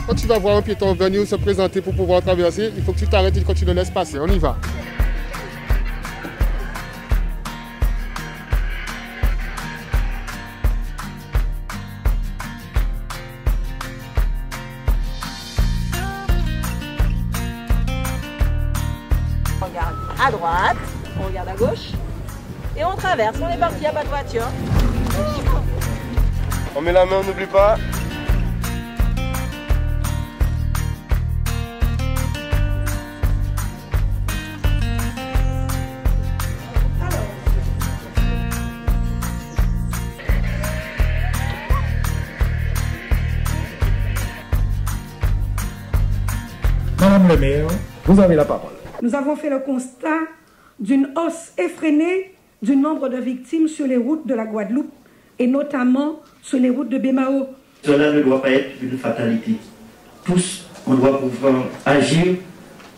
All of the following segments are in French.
Quand tu vas voir un piéton venir se présenter pour pouvoir traverser, il faut que tu t'arrêtes et que tu le laisses passer. On y va. On regarde à droite, on regarde à gauche et on traverse. On est parti, il n'y a pas de voiture. On met la main, on n'oublie pas. Madame le maire, vous avez la parole. Nous avons fait le constat d'une hausse effrénée du nombre de victimes sur les routes de la Guadeloupe et notamment sur les routes de Bémao. Cela ne doit pas être une fatalité. Tous, on doit pouvoir agir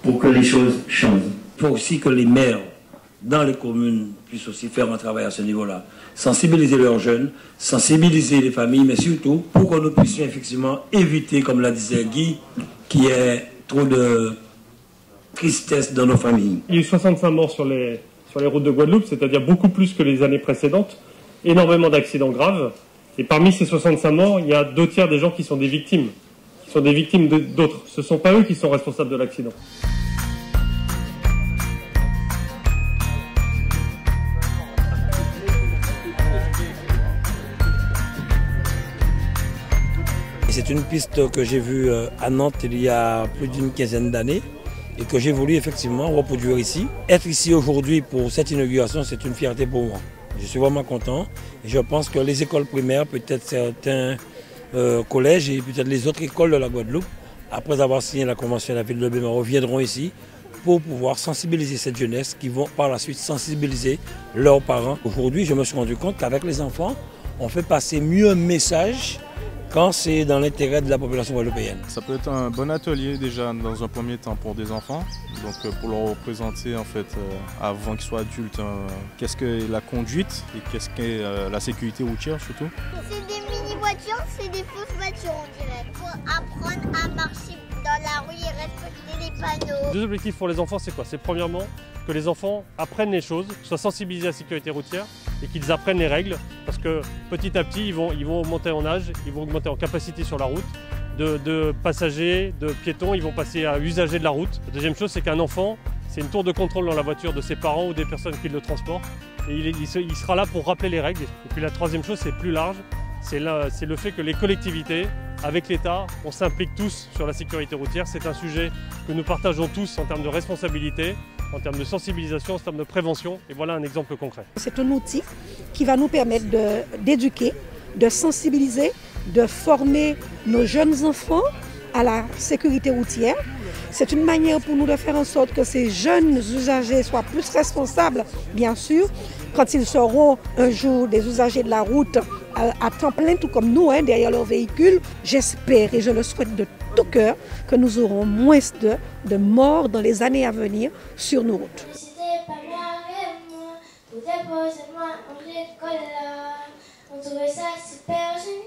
pour que les choses changent. Il faut aussi que les maires dans les communes puissent aussi faire un travail à ce niveau-là. Sensibiliser leurs jeunes, sensibiliser les familles, mais surtout pour que nous puissions effectivement éviter, comme l'a dit Guy, qu'il y ait trop de tristesse dans nos familles. Il y a eu 65 morts sur les routes de Guadeloupe, c'est-à-dire beaucoup plus que les années précédentes, énormément d'accidents graves. Et parmi ces 65 morts, il y a 2/3 des gens qui sont des victimes d'autres. Ce ne sont pas eux qui sont responsables de l'accident. C'est une piste que j'ai vue à Nantes il y a plus d'une quinzaine d'années et que j'ai voulu effectivement reproduire ici. Être ici aujourd'hui pour cette inauguration, c'est une fierté pour moi. Je suis vraiment content et je pense que les écoles primaires, peut-être certains collèges et peut-être les autres écoles de la Guadeloupe, après avoir signé la convention de la ville de Bémao, reviendront ici pour pouvoir sensibiliser cette jeunesse qui vont par la suite sensibiliser leurs parents. Aujourd'hui, je me suis rendu compte qu'avec les enfants, on fait passer mieux un message quand c'est dans l'intérêt de la population guadeloupéenne. Ça peut être un bon atelier déjà dans un premier temps pour des enfants, donc pour leur représenter en fait avant qu'ils soient adultes qu'est-ce que la conduite et qu'est-ce que la sécurité routière surtout. C'est des mini-voitures, c'est des fausses voitures on dirait. Pour apprendre à marcher dans la rue et respecter les panneaux. Deux objectifs pour les enfants, c'est quoi? C'est premièrement que les enfants apprennent les choses, soient sensibilisés à la sécurité routière et qu'ils apprennent les règles parce que petit à petit ils vont augmenter en âge, ils vont augmenter en capacité sur la route, de passagers, de piétons, ils vont passer à usagers de la route. La deuxième chose, c'est qu'un enfant, c'est une tour de contrôle dans la voiture de ses parents ou des personnes qui le transportent et il sera là pour rappeler les règles. Et puis la troisième chose, c'est plus large, c'est le fait que les collectivités, avec l'État, on s'implique tous sur la sécurité routière. C'est un sujet que nous partageons tous en termes de responsabilité, en termes de sensibilisation, en termes de prévention. Et voilà un exemple concret. C'est un outil qui va nous permettre d'éduquer, de sensibiliser, de former nos jeunes enfants à la sécurité routière. C'est une manière pour nous de faire en sorte que ces jeunes usagers soient plus responsables, bien sûr, quand ils seront un jour des usagers de la route à temps plein, tout comme nous, derrière leur véhicule. J'espère et je le souhaite de tout cœur que nous aurons moins de morts dans les années à venir sur nos routes. On trouvait ça super génial.